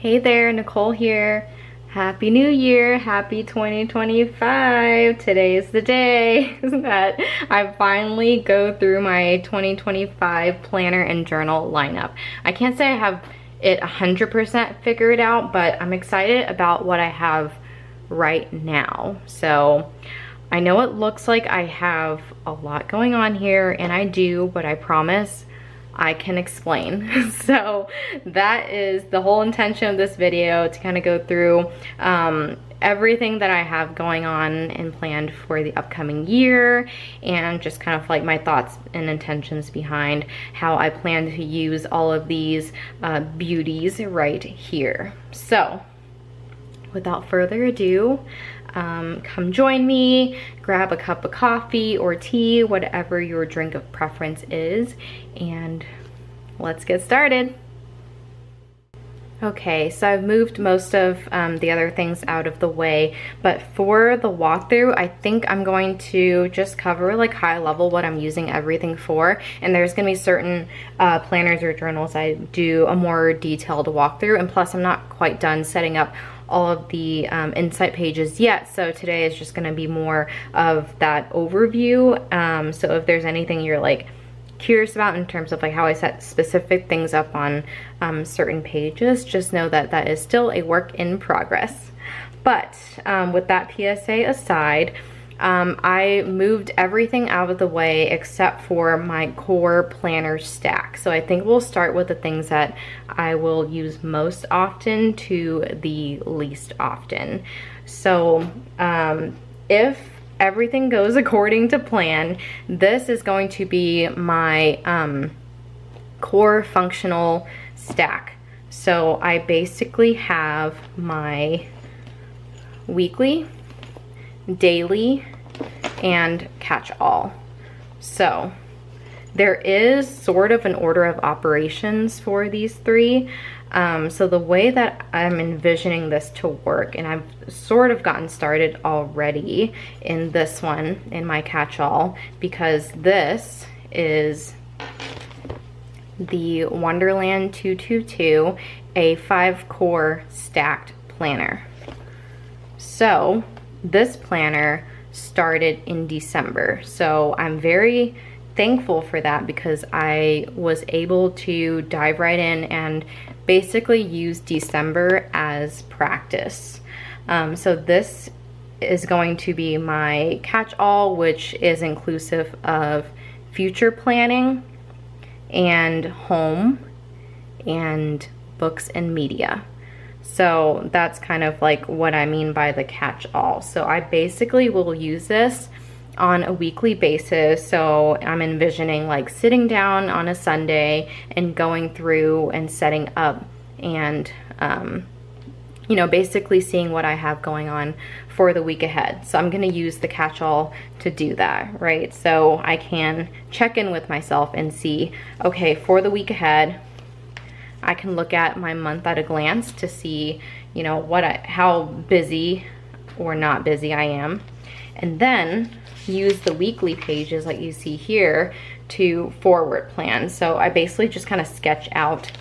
Hey there, Nicole here. Happy New Year, happy 2025. Today is the day that I finally go through my 2025 planner and journal lineup. I can't say I have it 100% figured out, but I'm excited about what I have right now. So I know it looks like I have a lot going on here, and I do, but I promise I can explain. So that is the whole intention of this video, to kind of go through everything that I have going on and planned for the upcoming year, and just kind of like my thoughts and intentions behind how I plan to use all of these beauties right here. So without further ado, come join me, grab a cup of coffee or tea, whatever your drink of preference is, and let's get started. Okay, so I've moved most of the other things out of the way, but for the walkthrough, I think I'm going to just cover like high level what I'm using everything for, and there's gonna be certain planners or journals I do a more detailed walkthrough, and plus I'm not quite done setting up all of the insight pages yet, so today is just going to be more of that overview. So if there's anything you're like curious about in terms of like how I set specific things up on certain pages, just know that that is still a work in progress. But with that PSA aside, I moved everything out of the way except for my core planner stack. So I think we'll start with the things that I will use most often to the least often. So if everything goes according to plan, this is going to be my core functional stack. So I basically have my weekly, daily, and catch-all. So there is sort of an order of operations for these three. So the way that I'm envisioning this to work, and I've sort of gotten started already in this one, in my catch-all, because this is the Wonderland 222, a 5-core stacked planner. So this planner started in December, so I'm very thankful for that because I was able to dive right in and basically use December as practice. So this is going to be my catch-all, which is inclusive of future planning and home and books and media. So that's kind of like what I mean by the catch-all. So I basically will use this on a weekly basis. So I'm envisioning like sitting down on a Sunday and going through and setting up and you know, basically seeing what I have going on for the week ahead. So I'm gonna use the catch-all to do that, right? So I can check in with myself and see, okay, for the week ahead, I can look at my month at a glance to see, you know, how busy or not busy I am, and then use the weekly pages like you see here to forward plan. So I basically just kind of sketch out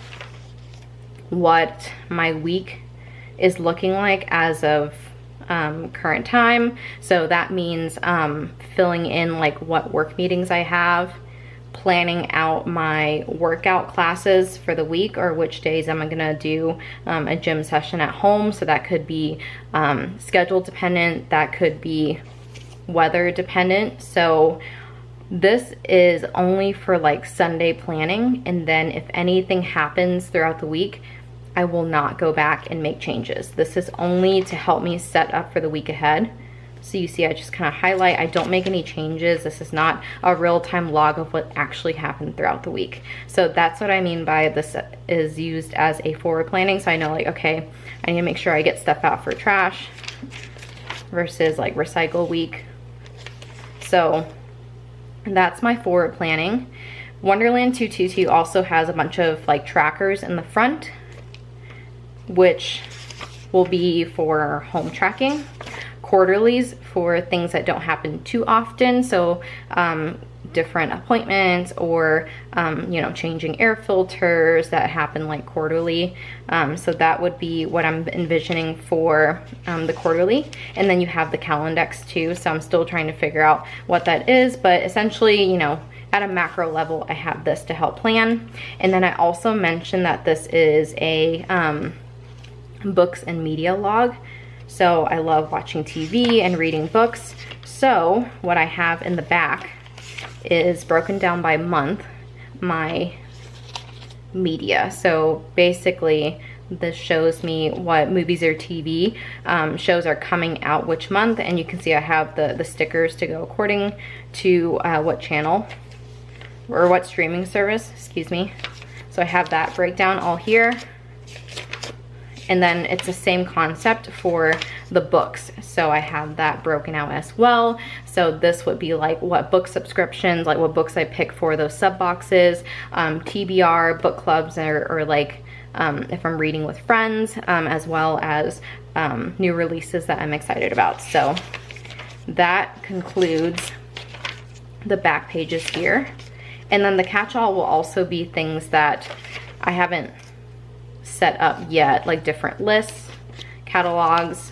what my week is looking like as of current time. So that means filling in like what work meetings I have, planning out my workout classes for the week, or which days am I gonna do a gym session at home. So that could be schedule dependent, that could be weather dependent. So this is only for like Sunday planning, and then if anything happens throughout the week, I will not go back and make changes. This is only to help me set up for the week ahead. So you see I just kind of highlight, I don't make any changes. This is not a real-time log of what actually happened throughout the week. So that's what I mean by this is used as a forward planning. So I know like, okay, I need to make sure I get stuff out for trash versus like recycle week. So that's my forward planning. Wonderland 222 also has a bunch of like trackers in the front, which will be for home tracking. quarterlies for things that don't happen too often. So different appointments or you know, changing air filters that happen like quarterly. So that would be what I'm envisioning for the quarterly. And then you have the Calendex too, so I'm still trying to figure out what that is, but essentially, you know, at a macro level, I have this to help plan. And then I also mentioned that this is a books and media log. So I love watching TV and reading books. So what I have in the back is broken down by month, my media. So basically this shows me what movies or TV shows are coming out which month, and you can see I have the stickers to go according to what channel or what streaming service, excuse me. So I have that breakdown all here. And then it's the same concept for the books. So I have that broken out as well. So this would be like what book subscriptions, like what books I pick for those sub boxes, TBR, book clubs, or like if I'm reading with friends, as well as new releases that I'm excited about. So that concludes the back pages here. And then the catch-all will also be things that I haven't set up yet, like different lists, catalogs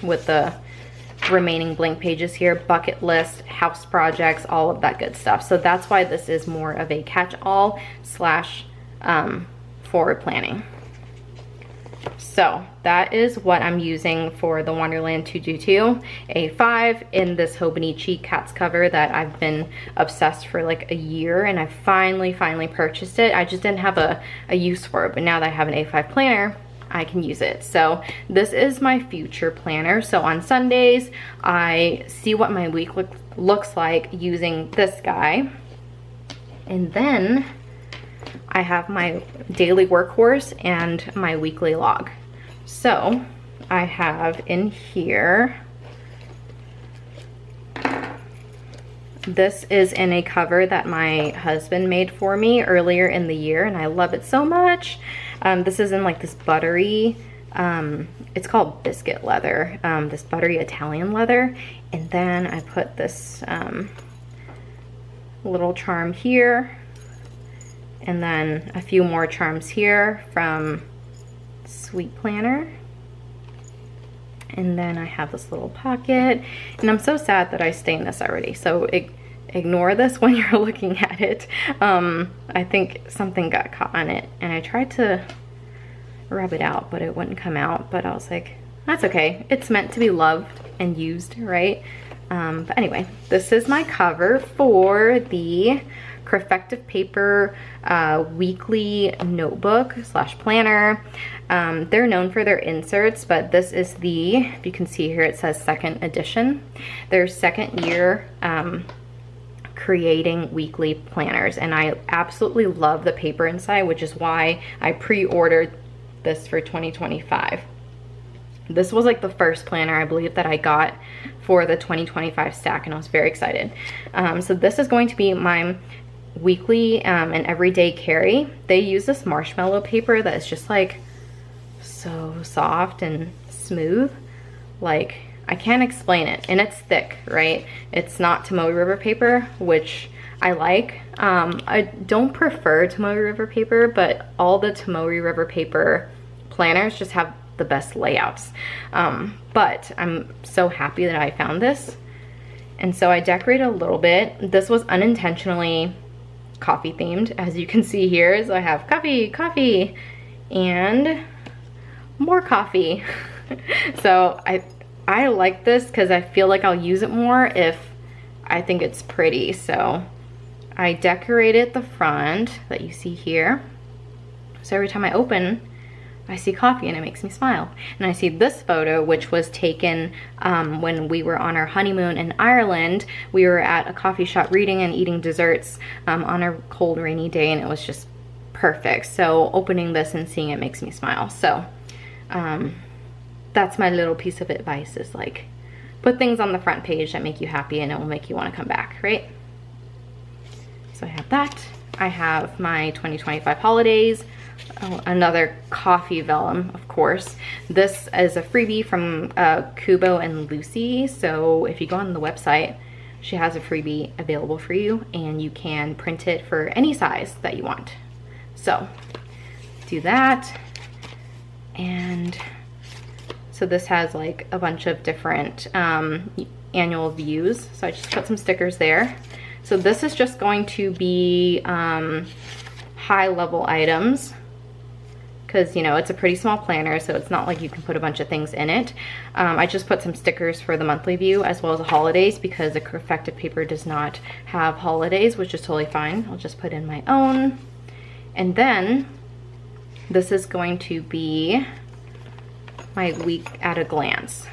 with the remaining blank pages here, bucket list, house projects, all of that good stuff. So that's why this is more of a catch-all slash forward planning. So that is what I'm using for the Wonderland 222 A5 in this Hobonichi Cats cover that I've been obsessed for like a year, and I finally purchased it. I just didn't have a use for it, but now that I have an A5 planner, I can use it. So this is my future planner. So on Sundays, I see what my week looks like using this guy. And then I have my daily workhorse and my weekly log. So I have in here, this is in a cover that my husband made for me earlier in the year, and I love it so much. This is in like this buttery, it's called biscuit leather, this buttery Italian leather. And then I put this little charm here, and then a few more charms here from Sweet Planner. And then I have this little pocket, and I'm so sad that I stained this already, so ignore this when you're looking at it. I think something got caught on it, and I tried to rub it out, but it wouldn't come out. But I was like, that's okay, it's meant to be loved and used, right? But anyway, this is my cover for the CreffectivePaper weekly notebook slash planner. They're known for their inserts, but this is the, if you can see here, it says second edition. Their second year creating weekly planners, and I absolutely love the paper inside, which is why I pre-ordered this for 2025. This was like the first planner I believe that I got for the 2025 stack, and I was very excited. So this is going to be my weekly and everyday carry. They use this marshmallow paper that is just like so soft and smooth. Like, I can't explain it, and it's thick, right? It's not Tomoe River paper, which I like. I don't prefer Tomoe River paper, but all the Tomoe River paper planners just have the best layouts. But I'm so happy that I found this. And so I decorated a little bit. This was unintentionally coffee themed, as you can see here. So I have coffee, and more coffee. So I like this because I feel like I'll use it more if I think it's pretty. So I decorated the front that you see here. So every time I open, I see coffee and it makes me smile. And I see this photo, which was taken when we were on our honeymoon in Ireland. We were at a coffee shop reading and eating desserts on a cold, rainy day, and it was just perfect. So opening this and seeing it makes me smile. So that's my little piece of advice, is like, put things on the front page that make you happy and it will make you want to come back, right? So I have that. I have my 2025 holidays Oh, another coffee vellum, of course. This is a freebie from Kubo and Lucy. So if you go on the website, she has a freebie available for you and you can print it for any size that you want. So do that. And so this has like a bunch of different annual views. So I just put some stickers there. So this is just going to be high level items, because you know it's a pretty small planner, so it's not like you can put a bunch of things in it. I just put some stickers for the monthly view as well as the holidays, because the CreffectivePaper does not have holidays, which is totally fine. I'll just put in my own. And then this is going to be my week at a glance.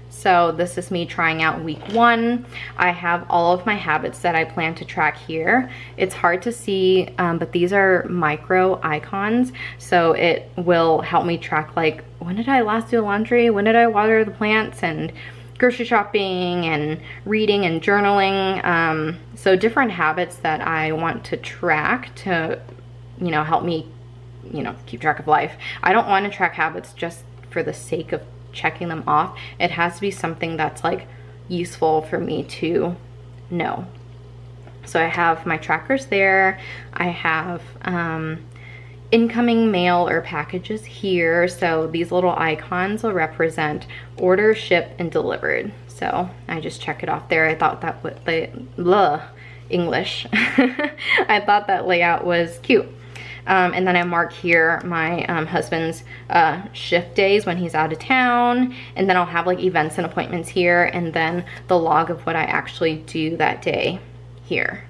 So this is me trying out week 1. I have all of my habits that I plan to track here. It's hard to see, but these are micro icons. So it will help me track, like, when did I last do laundry? When did I water the plants? And grocery shopping and reading and journaling. So different habits that I want to track to, you know, help me, you know, keep track of life. I don't want to track habits just for the sake of checking them off. It has to be something that's like useful for me to know. So I have my trackers there. I have incoming mail or packages here. So these little icons will represent order, ship, and delivered. So I just check it off there. I thought that would English. I thought that layout was cute. And then I mark here my husband's shift days when he's out of town, and then I'll have like events and appointments here, and then the log of what I actually do that day here.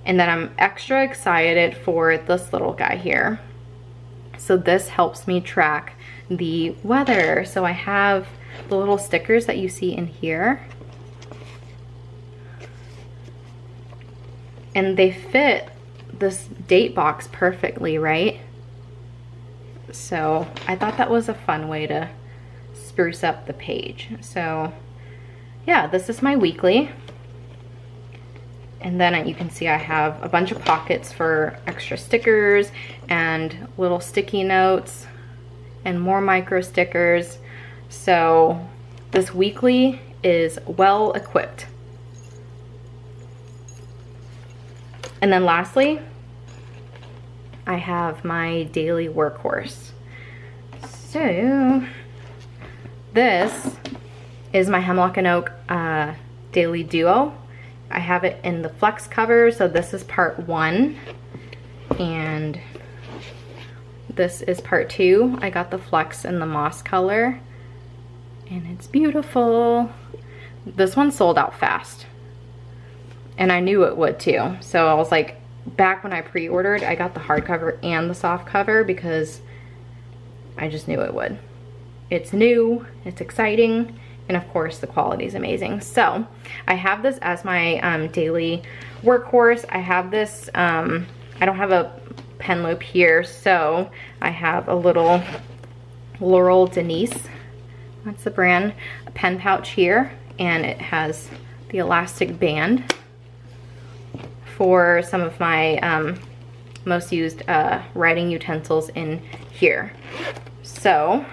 And then I'm extra excited for this little guy here. So this helps me track the weather. So I have the little stickers that you see in here, and they fit this date box perfectly, right? So I thought that was a fun way to spruce up the page. So yeah, this is my weekly. And then you can see I have a bunch of pockets for extra stickers and little sticky notes and more micro stickers. So this weekly is well equipped. And then lastly, I have my daily workhorse. So this is my Hemlock and Oak Daily Duo. I have it in the flex cover, so this is part 1. And this is part 2. I got the flex in the moss color, and it's beautiful. This one sold out fast, and I knew it would too. So I was like, back when I pre-ordered, I got the hardcover and the soft cover because I just knew it would. It's new, it's exciting, and of course the quality is amazing. So I have this as my daily workhorse. I have this, I don't have a pen loop here, so I have a little Laurel Denise, that's the brand, a pen pouch here, and it has the elastic band for some of my most used writing utensils in here. So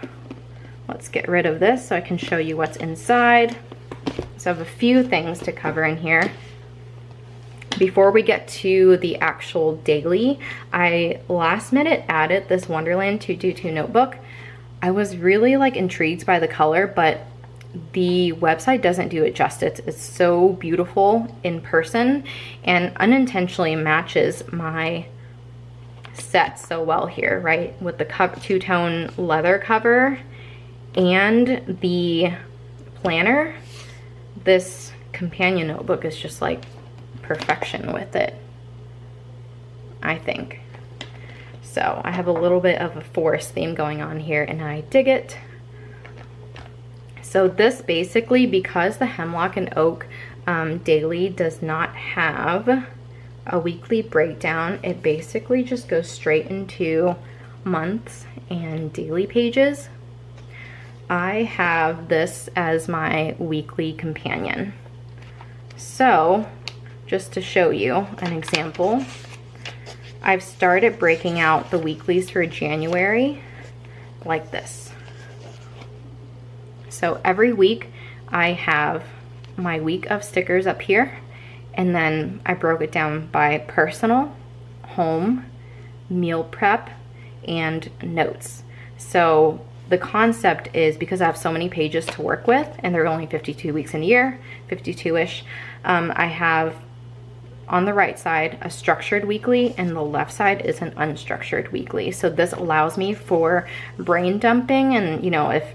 let's get rid of this so I can show you what's inside. So I have a few things to cover in here. Before we get to the actual daily, I last minute added this Wonderland 222 notebook. I was really like intrigued by the color, but the website doesn't do it justice. It's so beautiful in person and unintentionally matches my set so well here, right? With the two-tone leather cover and the planner. This companion notebook is just like perfection with it, I think. So I have a little bit of a forest theme going on here, and I dig it. So this basically, because the Hemlock and Oak daily does not have a weekly breakdown, it basically just goes straight into months and daily pages. I have this as my weekly companion. So just to show you an example, I've started breaking out the weeklies for January like this. So every week I have my week of stickers up here, and then I broke it down by personal, home, meal prep, and notes. So the concept is, because I have so many pages to work with and there are only 52 weeks in a year, 52-ish, I have on the right side a structured weekly and the left side is an unstructured weekly. So this allows me for brain dumping, and you know, if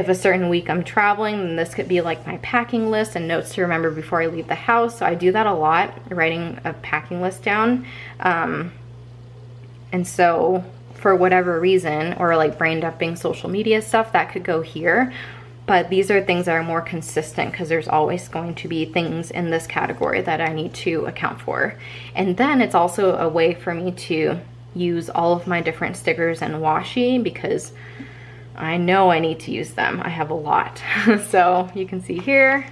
a certain week I'm traveling, then this could be like my packing list and notes to remember before I leave the house. So I do that a lot, writing a packing list down. And so for whatever reason, or like brain dumping social media stuff, that could go here. But these are things that are more consistent because there's always going to be things in this category that I need to account for. And then it's also a way for me to use all of my different stickers and washi, because I know I need to use them. I have a lot. So you can see here,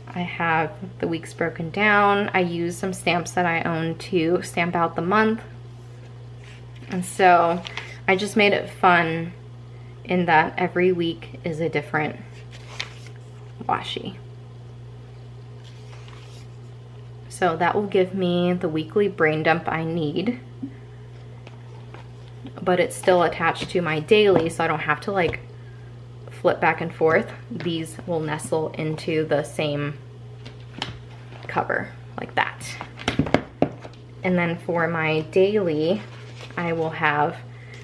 I have the weeks broken down. I use some stamps that I own to stamp out the month. And so I just made it fun in that every week is a different washi. So that will give me the weekly brain dump I need, but it's still attached to my daily, so I don't have to like flip back and forth. These will nestle into the same cover like that. And then for my daily, I will have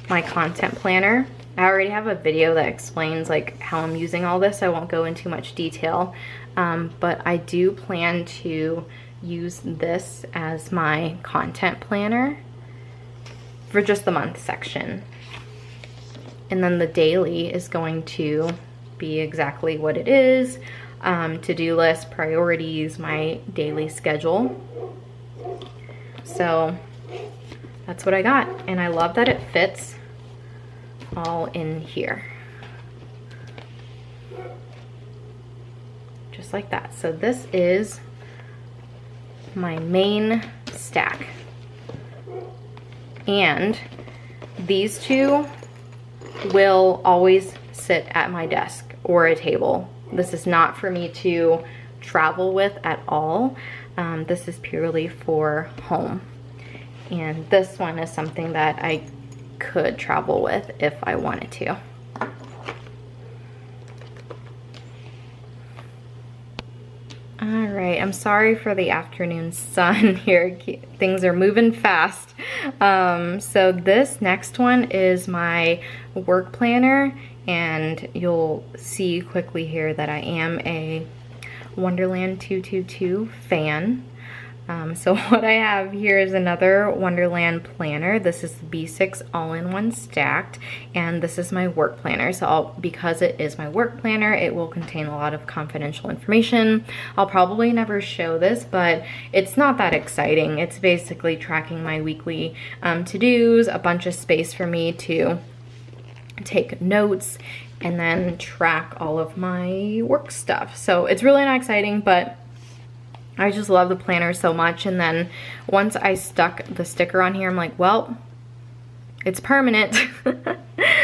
my content planner. I already have a video that explains like how I'm using all this. I won't go into much detail, but I do plan to use this as my content planner for just the month section. And then the daily is going to be exactly what it is. To-do list, priorities, my daily schedule. So that's what I got, and I love that it fits all in here. Just like that. So this is my main stack. And these two will always sit at my desk or a table. This is not for me to travel with at all. This is purely for home. And this one is something that I could travel with if I wanted to. All right, I'm sorry for the afternoon sun here. Things are moving fast. So this next one is my work planner, and you'll see quickly here that I am a Wonderland 222 fan. So what I have here is another Wonderland planner. This is the B6 all-in-one stacked, and this is my work planner. So because it is my work planner, it will contain a lot of confidential information. I'll probably never show this, but it's not that exciting. It's basically tracking my weekly to-dos, a bunch of space for me to take notes, and then track all of my work stuff. So it's really not exciting, but I just love the planner so much. And then once I stuck the sticker on here, I'm like, well, it's permanent.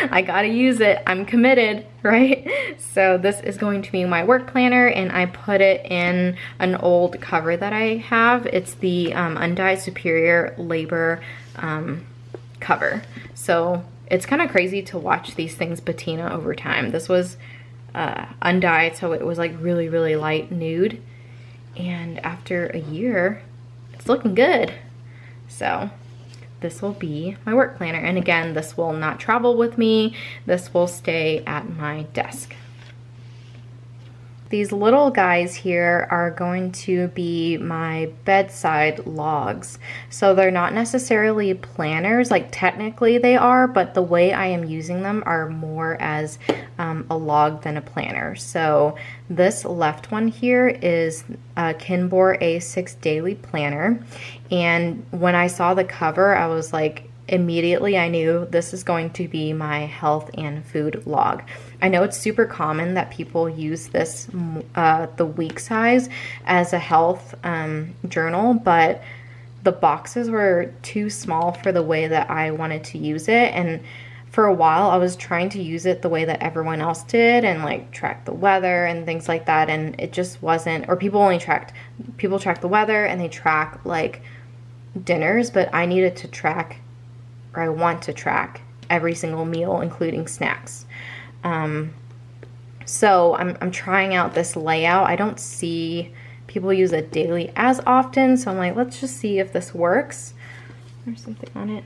I gotta use it. I'm committed, right? So this is going to be my work planner, and I put it in an old cover that I have. It's the Undyed Superior Labor cover. So it's kind of crazy to watch these things patina over time. This was undyed, so it was like really, really light nude. And after a year, it's looking good. So this will be my work planner. And again, this will not travel with me. This will stay at my desk. These little guys here are going to be my bedside logs. So they're not necessarily planners, like technically they are, but the way I am using them are more as a log than a planner. So this left one here is a Kinbor A6 daily planner. And when I saw the cover, I was like, immediately I knew this is going to be my health and food log. I know it's super common that people use this, the week size, as a health journal, but the boxes were too small for the way that I wanted to use it. And for a while I was trying to use it the way that everyone else did and like track the weather and things like that, and it just wasn't, or people track the weather and they track like dinners, but I needed to track, or I want to track every single meal including snacks. So I'm trying out this layout. I don't see people use it daily as often, so I'm like, let's just see if this works. There's something on it.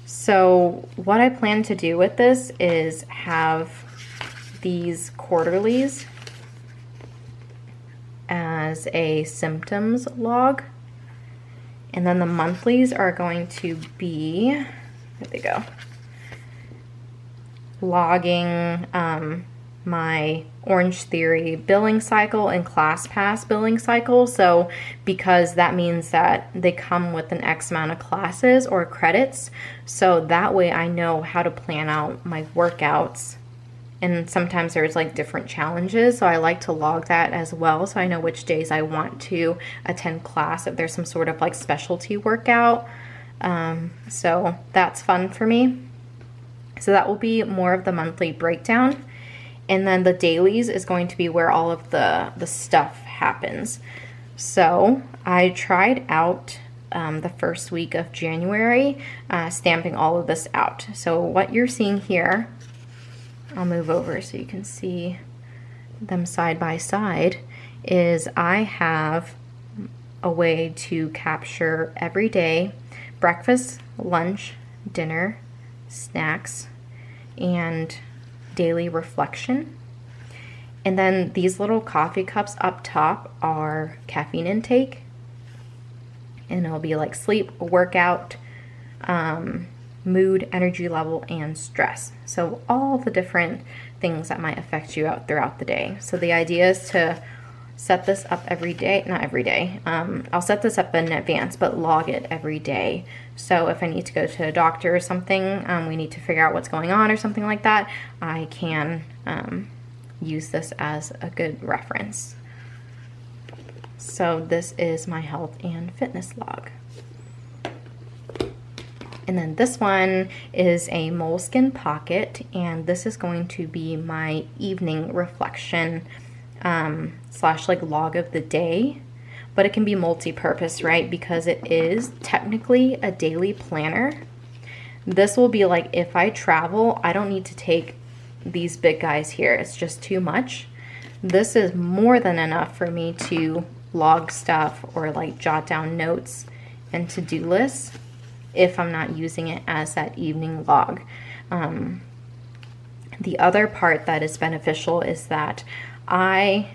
So what I plan to do with this is have these quarterlies as a symptoms log, and then the monthlies are going to be, there they go, logging my Orange Theory billing cycle and ClassPass billing cycle. So because that means that they come with an X amount of classes or credits, so that way I know how to plan out my workouts. And sometimes there's like different challenges, so I like to log that as well, so I know which days I want to attend class if there's some sort of like specialty workout. So that's fun for me. So that will be more of the monthly breakdown. And then the dailies is going to be where all of the stuff happens. So I tried out the first week of January, stamping all of this out. So what you're seeing here, I'll move over so you can see them side by side, is I have a way to capture every day, breakfast, lunch, dinner, snacks, and daily reflection. And then these little coffee cups up top are caffeine intake, and it'll be like sleep, workout, mood, energy level, and stress. So all the different things that might affect you out throughout the day. So the idea is to set this up every day, not every day, I'll set this up in advance, but log it every day. So if I need to go to a doctor or something, we need to figure out what's going on or something like that, I can use this as a good reference. So this is my health and fitness log. And then this one is a Moleskine pocket, and this is going to be my evening reflection slash like log of the day, but it can be multi-purpose, right? Because it is technically a daily planner. This will be like if I travel, I don't need to take these big guys here. It's just too much. This is more than enough for me to log stuff or like jot down notes and to-do lists if I'm not using it as that evening log. The other part that is beneficial is that I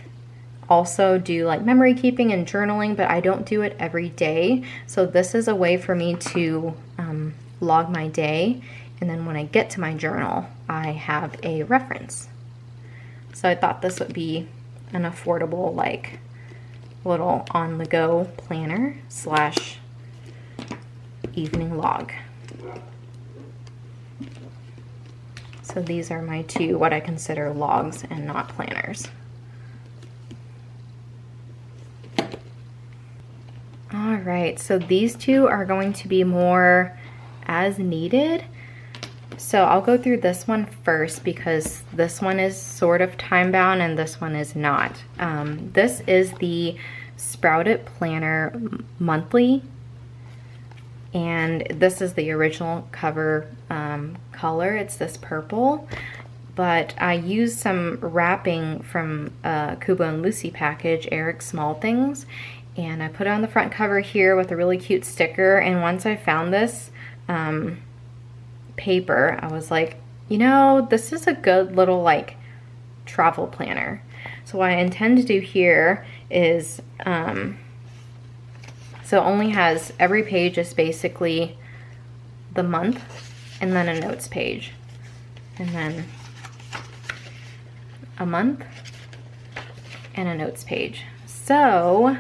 also do like memory keeping and journaling, but I don't do it every day. So this is a way for me to log my day, and then when I get to my journal, I have a reference. So I thought this would be an affordable like little on-the-go planner slash evening log. So these are my two, what I consider logs and not planners. All right, so these two are going to be more as needed. So I'll go through this one first because this one is sort of time bound and this one is not. This is the Sprouted Planner Monthly, and this is the original cover color. It's this purple, but I used some wrapping from Kubo and Lucy package, Eric Small Things, and I put it on the front cover here with a really cute sticker. And once I found this paper, I was like, you know, this is a good little like travel planner. So what I intend to do here is so it only has, every page is basically the month and then a notes page, and then a month and a notes page. So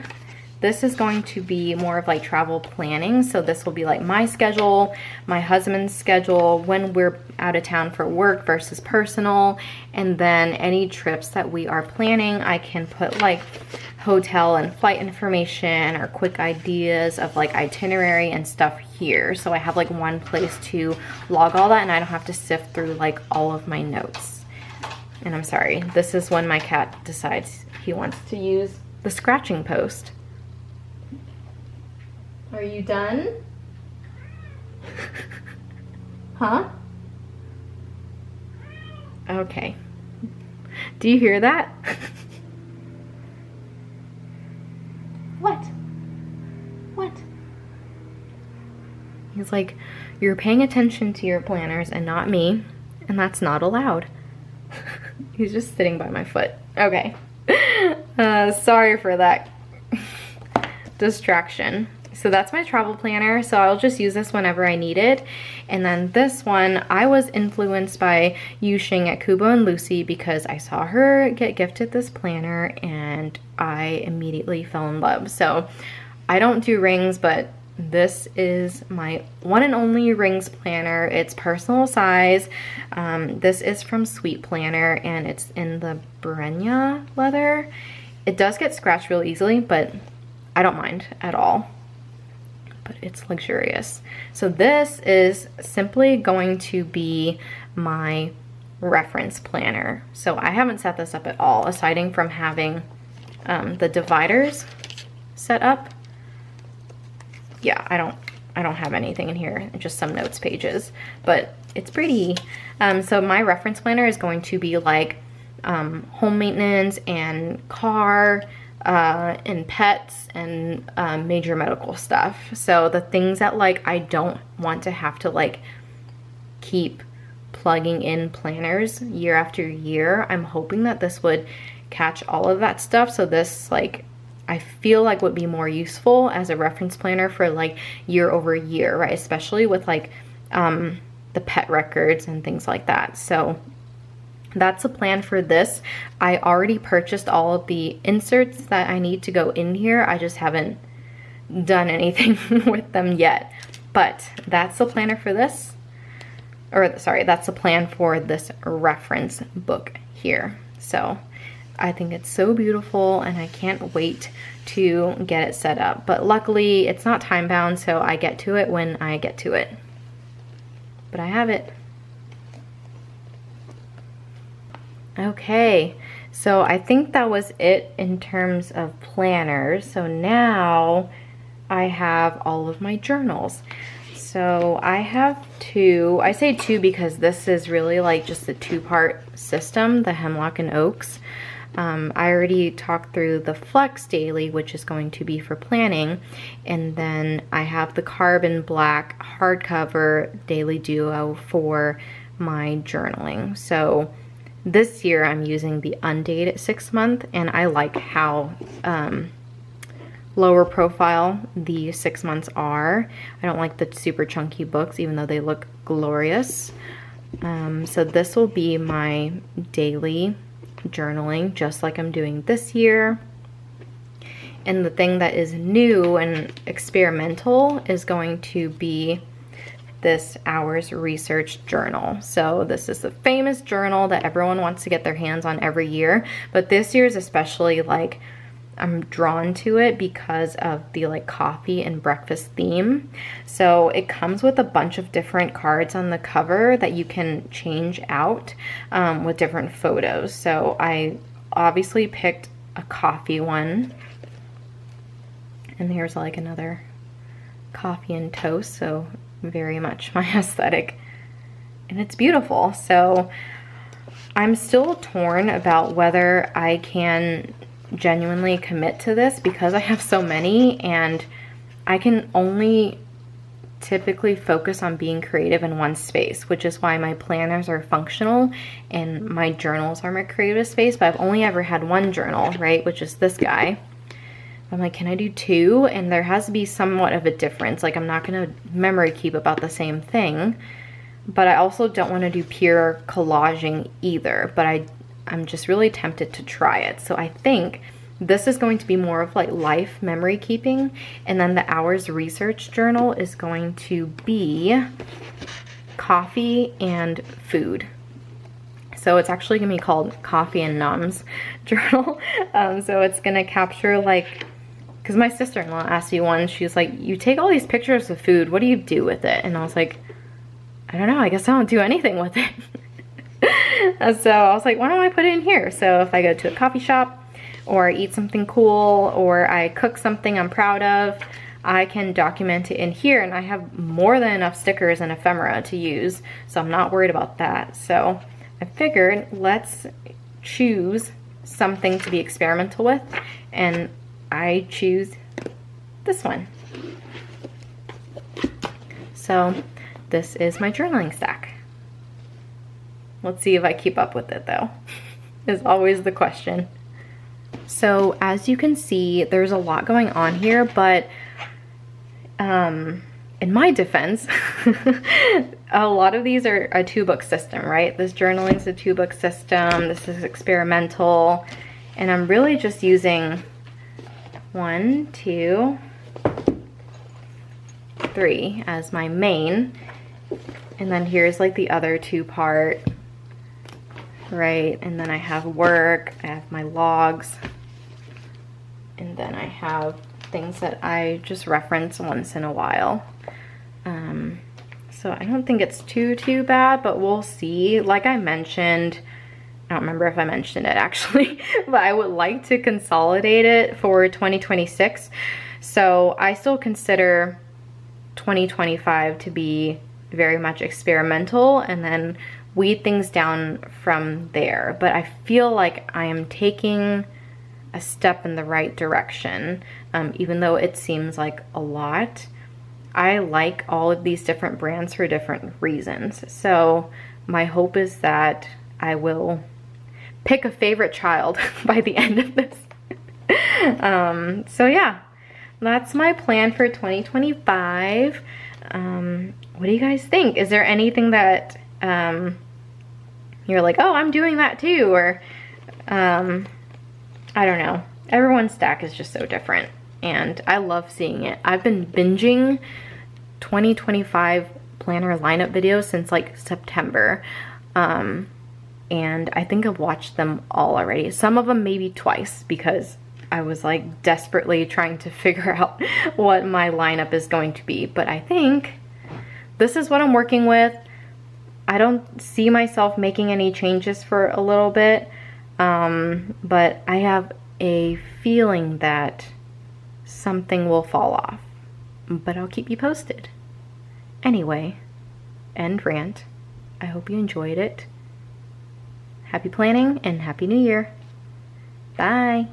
this is going to be more of like travel planning. So this will be like my schedule, my husband's schedule, when we're out of town for work versus personal, and then any trips that we are planning, I can put like hotel and flight information or quick ideas of like itinerary and stuff here. So I have like one place to log all that and I don't have to sift through like all of my notes. And I'm sorry, this is when my cat decides he wants to use the scratching post. Are you done? Huh? Okay. Do you hear that? What? What? He's like, you're paying attention to your planners and not me, and that's not allowed. He's just sitting by my foot. Okay. Sorry for that distraction. So that's my travel planner. So I'll just use this whenever I need it. And then this one, I was influenced by Yuxing at Kubo and Lucy because I saw her get gifted this planner and I immediately fell in love. So I don't do rings, but this is my one and only rings planner. It's personal size. This is from Sweet Planner and it's in the Brenya leather. It does get scratched real easily, but I don't mind at all. But it's luxurious. So this is simply going to be my reference planner. So I haven't set this up at all, aside from having the dividers set up. Yeah, I don't have anything in here, just some notes pages, but it's pretty. So my reference planner is going to be like home maintenance and car, and pets and major medical stuff. So the things that like I don't want to have to like keep plugging in planners year after year, I'm hoping that this would catch all of that stuff. So this like I feel like would be more useful as a reference planner for like year over year, right? Especially with like the pet records and things like that. So that's the plan for this. I already purchased all of the inserts that I need to go in here. I just haven't done anything with them yet. But that's the planner for this. Or sorry, that's the plan for this reference book here. So I think it's so beautiful and I can't wait to get it set up. But luckily it's not time bound, so I get to it when I get to it. But I have it. Okay, so I think that was it in terms of planners. So now I have all of my journals. So I have two. I say two because this is really like just a two-part system, the Hemlock and Oaks. I already talked through the Flex Daily, which is going to be for planning, and then I have the Carbon Black hardcover Daily Duo for my journaling. So this year I'm using the undated 6-month, and I like how lower profile the 6 months are. I don't like the super chunky books, even though they look glorious. So this will be my daily journaling, just like I'm doing this year. And the thing that is new and experimental is going to be this Hours Research Journal. So this is the famous journal that everyone wants to get their hands on every year, but this year is especially like I'm drawn to it because of the like coffee and breakfast theme. So it comes with a bunch of different cards on the cover that you can change out with different photos. So I obviously picked a coffee one, and here's like another coffee and toast, so very much my aesthetic, and it's beautiful. So I'm still torn about whether I can genuinely commit to this because I have so many, and I can only typically focus on being creative in one space, which is why my planners are functional and my journals are my creative space. But I've only ever had one journal, right, which is this guy. I'm like, can I do two? And there has to be somewhat of a difference. Like, I'm not gonna memory keep about the same thing, but I also don't want to do pure collaging either. But I'm just really tempted to try it. So I think this is going to be more of like life memory keeping, and then the hours research journal is going to be coffee and food. So it's actually gonna be called Coffee and Noms Journal. So it's gonna capture like, because my sister-in-law asked me once, she was like, you take all these pictures of food, what do you do with it? And I was like, I don't know, I guess I don't do anything with it. So I was like, why don't I put it in here? So if I go to a coffee shop, or I eat something cool, or I cook something I'm proud of, I can document it in here, and I have more than enough stickers and ephemera to use, so I'm not worried about that. So I figured let's choose something to be experimental with, and I choose this one. So this is my journaling stack. Let's see if I keep up with it though, is always the question. So as you can see, there's a lot going on here, but in my defense, a lot of these are a 2-book system, right? This journaling is a 2-book system. This is experimental. And I'm really just using 1, 2, 3 as my main. And then here's like the other 2-part, right? And then I have work, I have my logs, and then I have things that I just reference once in a while. So I don't think it's too bad, but we'll see. Like I mentioned, I don't remember if I mentioned it actually, but I would like to consolidate it for 2026. So I still consider 2025 to be very much experimental, and then weed things down from there. But I feel like I am taking a step in the right direction, even though it seems like a lot. I like all of these different brands for different reasons. So my hope is that I will pick a favorite child by the end of this. So yeah, that's my plan for 2025. What do you guys think? Is there anything that you're like, oh, I'm doing that too? Or I don't know. Everyone's stack is just so different, and I love seeing it. I've been binging 2025 planner lineup videos since like September, and I think I've watched them all already. Some of them maybe twice, because I was like desperately trying to figure out what my lineup is going to be. But I think this is what I'm working with. I don't see myself making any changes for a little bit, but I have a feeling that something will fall off, but I'll keep you posted. Anyway, end rant. I hope you enjoyed it. Happy planning and Happy New Year. Bye.